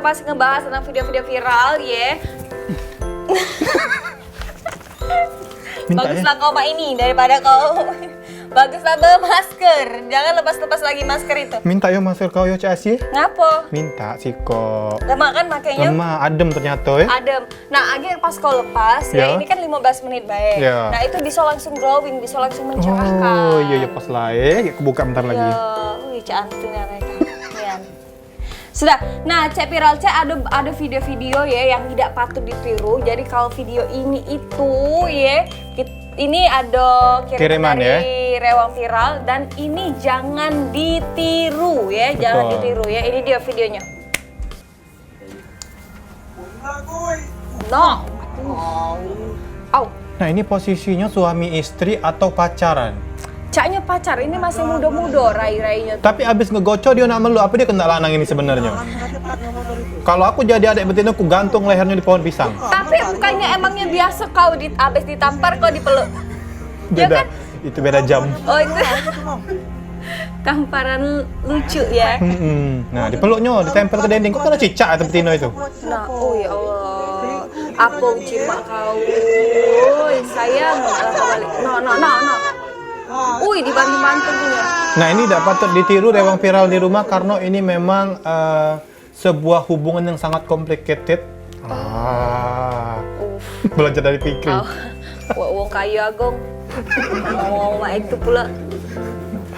pas ngebahas tentang video-video viral ya. Baguslah kau mak ini daripada kau. Baguslah bermasker. Jangan lepas-lepas lagi masker itu. Minta yo masker kau yo Casi. Ngapo? Minta sih kok. Lama kan makanya? Lama, adem ternyata ya. Adem. Nah, akhirnya pas kau lepas ya, ini kan 15 menit baik. Ya. Nah, itu bisa langsung glowing, bisa langsung mencerahkan. Oh iya pas lah kebuka bentar lagi. Ya, wih cantiknya mereka. Ya. Sudah. Nah, Cek Viral Cek ada video-video ya yang tidak patut ditiru. Jadi kalau video ini itu ya, ini ada kiriman dari Rewang Viral dan ini jangan ditiru ya, jangan ditiru ya. Ini dia videonya. No. Au. Nah ini posisinya suami istri atau pacaran? Caknya pacar, ini masih muda-muda rai-rainya. Tapi abis ngegocok dia nak melu, apa dia kena lanang ini sebenarnya? Kalau aku jadi adik betina, aku gantung lehernya di pohon pisang. Tapi bukannya emangnya biasa kau abis ditampar kau dipeluk? Ya Beda, kan? itu beda jam. Oh itu tamparan lucu ya. Nah dipeluknya, ditempel ke dinding, kok kena cicak atau betina itu? Nah, oh ya Allah, apa cimak kau? Oi sayang, balik. No. Wih, dibantu-bantu punya. Nah ini tidak patut ditiru Rewang Viral di rumah karena ini memang sebuah hubungan yang sangat complicated. Belajar dari Fikri. Wong kayu agong. Ngomong mak itu pula.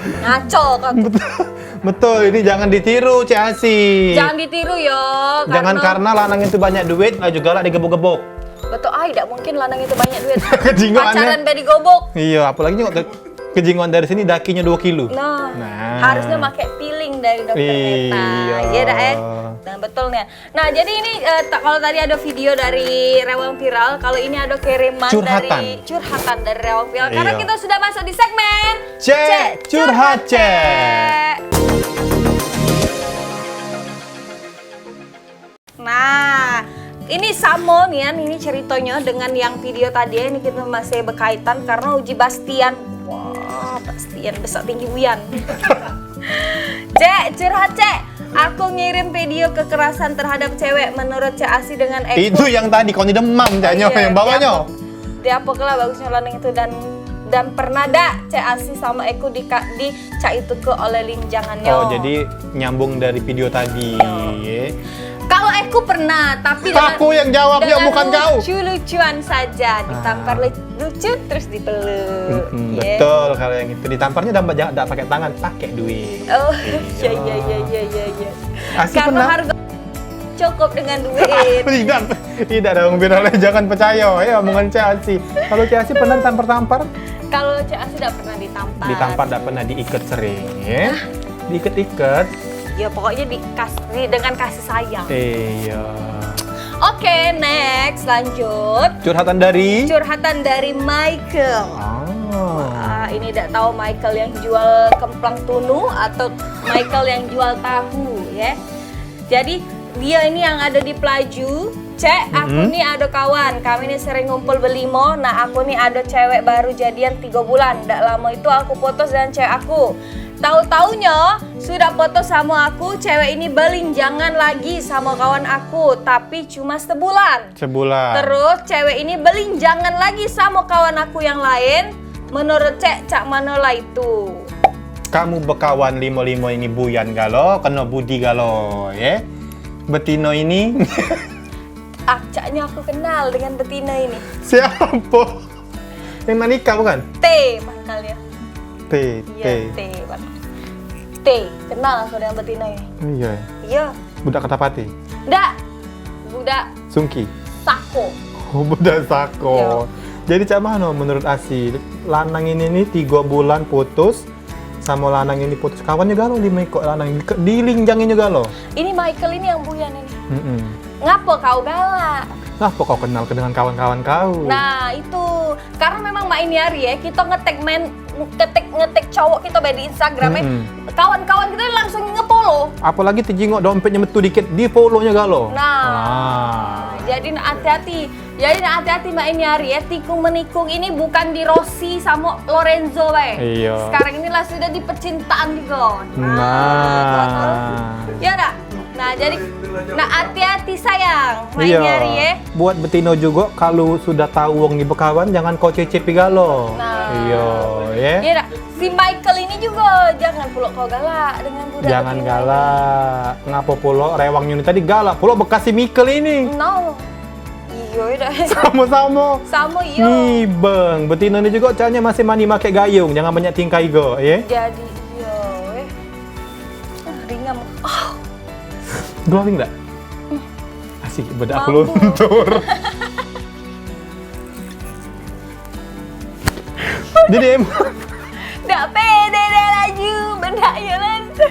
Ngaco kan. Betul, ini jangan ditiru Cik Asi. Jangan ditiru yo. Jangan karena lanang itu banyak duit, lah juga lah digebuk-gebuk. Betul, tidak mungkin lanang itu banyak duit. Kejingoannya. Pacaran bedi gobok. Iya, apalagi kejingoan dari sini dakinya 2 kilo. Nah, harusnya pakai peeling dari dokter Neta. Iya dah Nah, betul nih. Nah, jadi ini kalau tadi ada video dari Rewang Viral, kalau ini ada kiriman dari curhatan dari Rewang Viral. Karena kita sudah masuk di segmen Cek Curhat Cek. Nah, ini sama nih, ini ceritanya dengan yang video tadi. Ini kita masih berkaitan karena uji Bastian. Wah, Bastian besar tinggi Wian. Cek, curhat Cek. Aku ngirim video kekerasan terhadap cewek menurut Cek Asi dengan Eko. Itu yang tadi kau demam Caknya, yang bawahnya. Dia apa kelah bagusnya lanang itu dan pernah dak Cek Asi sama Eko di Cak itu ke oleh linjangannya. Oh, jadi nyambung dari video tadi. Kalau Eko pernah, tapi aku yang jawabnya bukan kau. Lucu-lucuan saja, ditampar lucu terus dipeluk. Betul, kalau yang itu ditamparnya tidak pakai tangan, pakai duit. Oh, iya. Karena harga cukup dengan duit. Tidak dong, Viral, jangan percaya ya omongan Cik Asi. Kalau Cik Asi pernah ditampar-tampar? Kalau Cik Asi tidak pernah ditampar. Ditampar tidak pernah diikat sering, ya? Diikat-ikat. Ya pokoknya dengan kasih sayang. Iya. Oke, next lanjut. Curhatan dari Michael. Wah, ini tidak tahu Michael yang jual kemplang tunu atau Michael yang jual tahu ya. Jadi dia ini yang ada di Pelaju. Cek, aku nih ada kawan, kami ini sering ngumpul berlimo. Nah aku nih ada cewek baru jadian 3 bulan. Nggak lama itu aku putus dengan cewek aku. Tahu-taunya sudah foto sama aku, cewek ini belinjangan lagi sama kawan aku, tapi cuma sebulan. Terus cewek ini belinjangan lagi sama kawan aku yang lain. Menurut Cak Manola itu. Kamu bekawan limo-limo ini buyan galo, kena budi galo, ya? Betino ini. Caknya aku kenal dengan betina ini. Siapa? Yang Manika bukan? T pangkalnya. T. Kenal aku dengan betina ini. Iya. Iya. Budak Ketapati? Nggak. Budak Sungki? Sako. Oh, budak Sako. Iya. Jadi Cak Mano menurut Asi, lanang ini nih 3 bulan putus, sama lanang ini putus kawan juga lo, lanang dilinjangin juga lo. Ini Michael ini yang buyan ini. Ngapa kau galak? Ngapa kau kenal dengan kawan-kawan kau? Nah itu, karena memang Mak ini hari ya, kita ngetek cowok kita di Instagram kawan-kawan kita langsung ngepolo. Apalagi dijingok dompetnya metu dikit, di follow-nya galo. Jadi hati-hati. Jadi hati-hati Mak ini hari ya, tikung menikung ini bukan di Rossi sama Lorenzo Iya. Sekarang inilah sudah di percintaan juga. Ya dah. Nah, jadi hati-hati sayang main Iya. nyari ya. Buat betino juga kalau sudah tahu wong ibu kawan jangan kau cecipi galo. Nah. Iya, ya. Iya dah. Si Michael ini juga jangan pula kau galak dengan budak Jangan betina galak. Ngapa pulo rewang Yuni tadi galak? Pulo bekas si Mikel ini. ini. No. Iya dah. Sama-sama. Sama iya. Nih bang, betina ini juga caranya masih mani make gayung. Jangan banyak tingkai go, ya. Jadi iya ringan. Oh, Glowing nggak? Asik, bedak Mampu. aku luntur. Jadi emang dak pede dah laju bendanya lantai.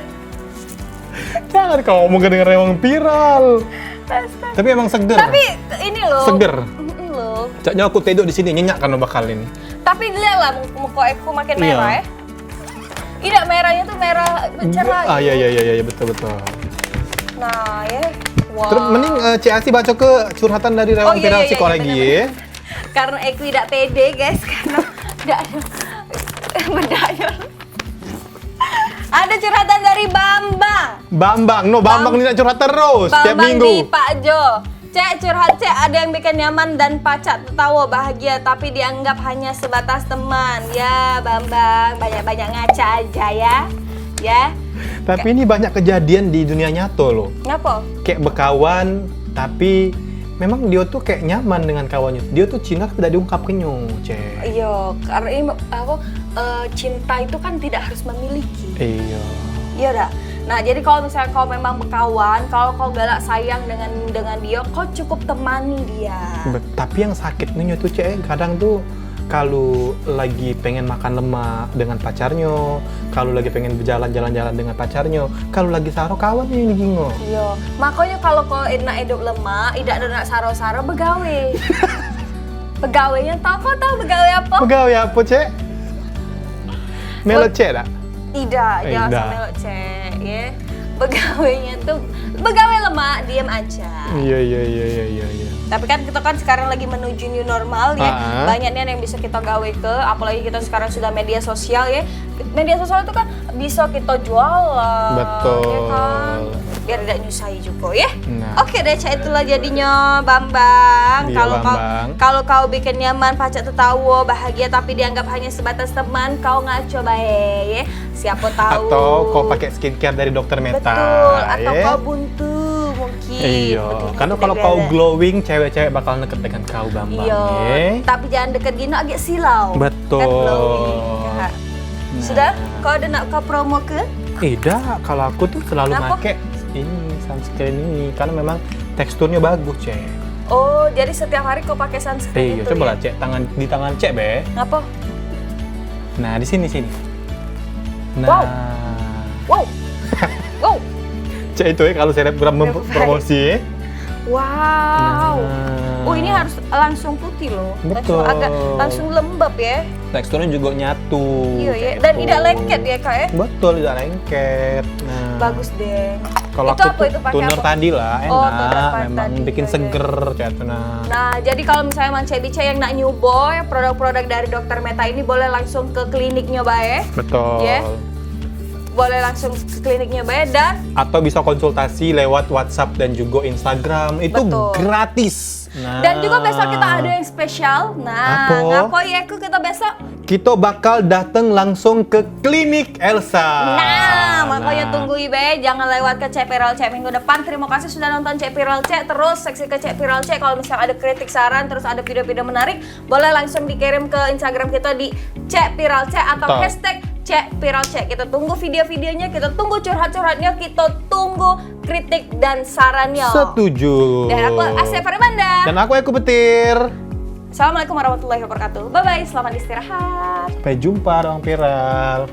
jangan kau ngomong dengan rewang viral. Tapi emang seger. Tapi ini loh. Seger. Loh. Caknya aku tidur di sini nyenyak kan lo bakal ini. Tapi lihat lah muka aku makin Iya. merah ya. Tidak merahnya tuh merah cerah. Ah iya betul. Nah ya. Wah. Terus mending CAC baca ke curhatan dari rewang viral si kau lagi ya. Karena aku tidak pede guys karena tidak ada bendanya. Ada curhatan dari Bambang. Bambang ini nak curhat terus tiap Bambang minggu. di Pak Jo. Cek curhat cek ada yang bikin nyaman dan pacak tertawa bahagia tapi dianggap hanya sebatas teman. Ya Bambang banyak-banyak ngaca aja ya. Ya. Tapi ini banyak kejadian di dunia nyata loh. Ngapa? Kayak berkawan tapi memang dia tuh kayak nyaman dengan kawannya. Dia tuh cinta tapi tidak diungkapkannya, Cek. Iya, karena ini apa cinta itu kan tidak harus memiliki. Iya. Iya dah. Nah, jadi kalau misalnya kau memang berkawan, kalau kau galak sayang dengan dia, kau cukup temani dia. Tapi yang sakitnya tuh Cek, kadang tuh kalau lagi pengen makan lemak dengan pacarnya, kalau lagi pengen berjalan-jalan dengan pacarnya, kalau lagi saro kawan ini gingo. Iya, makanya kalau kau nak hidup lemah, tidak ada nak saro-saro begawe. Begawenya tahu begawe apa? Pegawai apa Cek? Melo Cek tak? Tidak, jangan Tidak. sampai lo cek ya. Begawenya tuh begawe lemah, diam aja. Iya. Tapi kan kita kan sekarang lagi menuju new normal ya. Ah. Banyak nih yang bisa kita gawe ke, apalagi kita sekarang sudah media sosial ya. Media sosial itu kan bisa kita jualan. Betul. Ya kan? Biar tidak nyusahi juga ya. Nah. Oke deh, Cak, itulah jadinya Bambang. Iya, Bambang. Kalau kau bikin nyaman, pacak tertawa, bahagia tapi dianggap hanya sebatas teman, kau ngaco bae ya. Siapa tahu. Atau kau pakai skincare dari dokter Meta. Betul, atau ya. kau buntu mungkin. Iya, Begini, karena tidak kalau kau ada. glowing, cewek-cewek bakal deket dengan kau Bambang. Iya, ya. tapi jangan deket gini agak silau. Betul. Kan glowing, ya. Nah. Sudah? Kau ada nak kau promo ke? Tidak, kalau aku tuh selalu Kenapa? pakai ini sunscreen ini karena memang teksturnya bagus, Cek. Oh, jadi setiap hari kau pakai sunscreen Iya, itu coba lah ya? Cek di tangan Cek, Be. Ngapa? Nah, di sini. Nah. Wow. Wow. Wow. Cek itu ya kalau selebgram mempromosi. ya. Wow. Nah. Oh, ini harus langsung putih loh. Betul. Langsung lembab ya. Teksturnya juga nyatu. Iya ya. kayak Dan gitu. tidak lengket ya, Kak ya? Betul, tidak lengket. Nah. Bagus deh. Kalau itu aku apa tuh itu pakai toner apa? tadi lah, enak. Oh, toner Memang tadi, bikin iya, seger kayak itu nah. Nah, jadi kalau misalnya Mang Cebice yang nak newboy, produk-produk dari Dr. Meta ini boleh langsung ke kliniknya Bae. Betul. Ya. Boleh langsung ke kliniknya Bae dan Atau bisa konsultasi lewat WhatsApp dan juga Instagram. Itu Betul. gratis. Nah. dan juga besok kita ada yang spesial. Nah, Apa? ngapain ya kita besok? Kita bakal datang langsung ke klinik Elsa. Nah, makanya tunggu Ibe, jangan lewat ke Cek Viral Cek minggu depan. Terima kasih sudah nonton Cek Viral Cek. Terus seksi ke Cek Viral Cek. Kalau misalnya ada kritik, saran, terus ada video-video menarik, boleh langsung dikirim ke Instagram kita di Cek Viral Cek atau Betul. hashtag Cek Viral Cek. Kita tunggu video-videonya, kita tunggu curhat-curhatnya, kita tunggu kritik dan sarannya. Setuju. Dan aku Asya Farimanda. Dan aku Eko Petir. Assalamualaikum warahmatullahi wabarakatuh. Bye-bye, selamat istirahat. Sampai jumpa, Ruang Viral.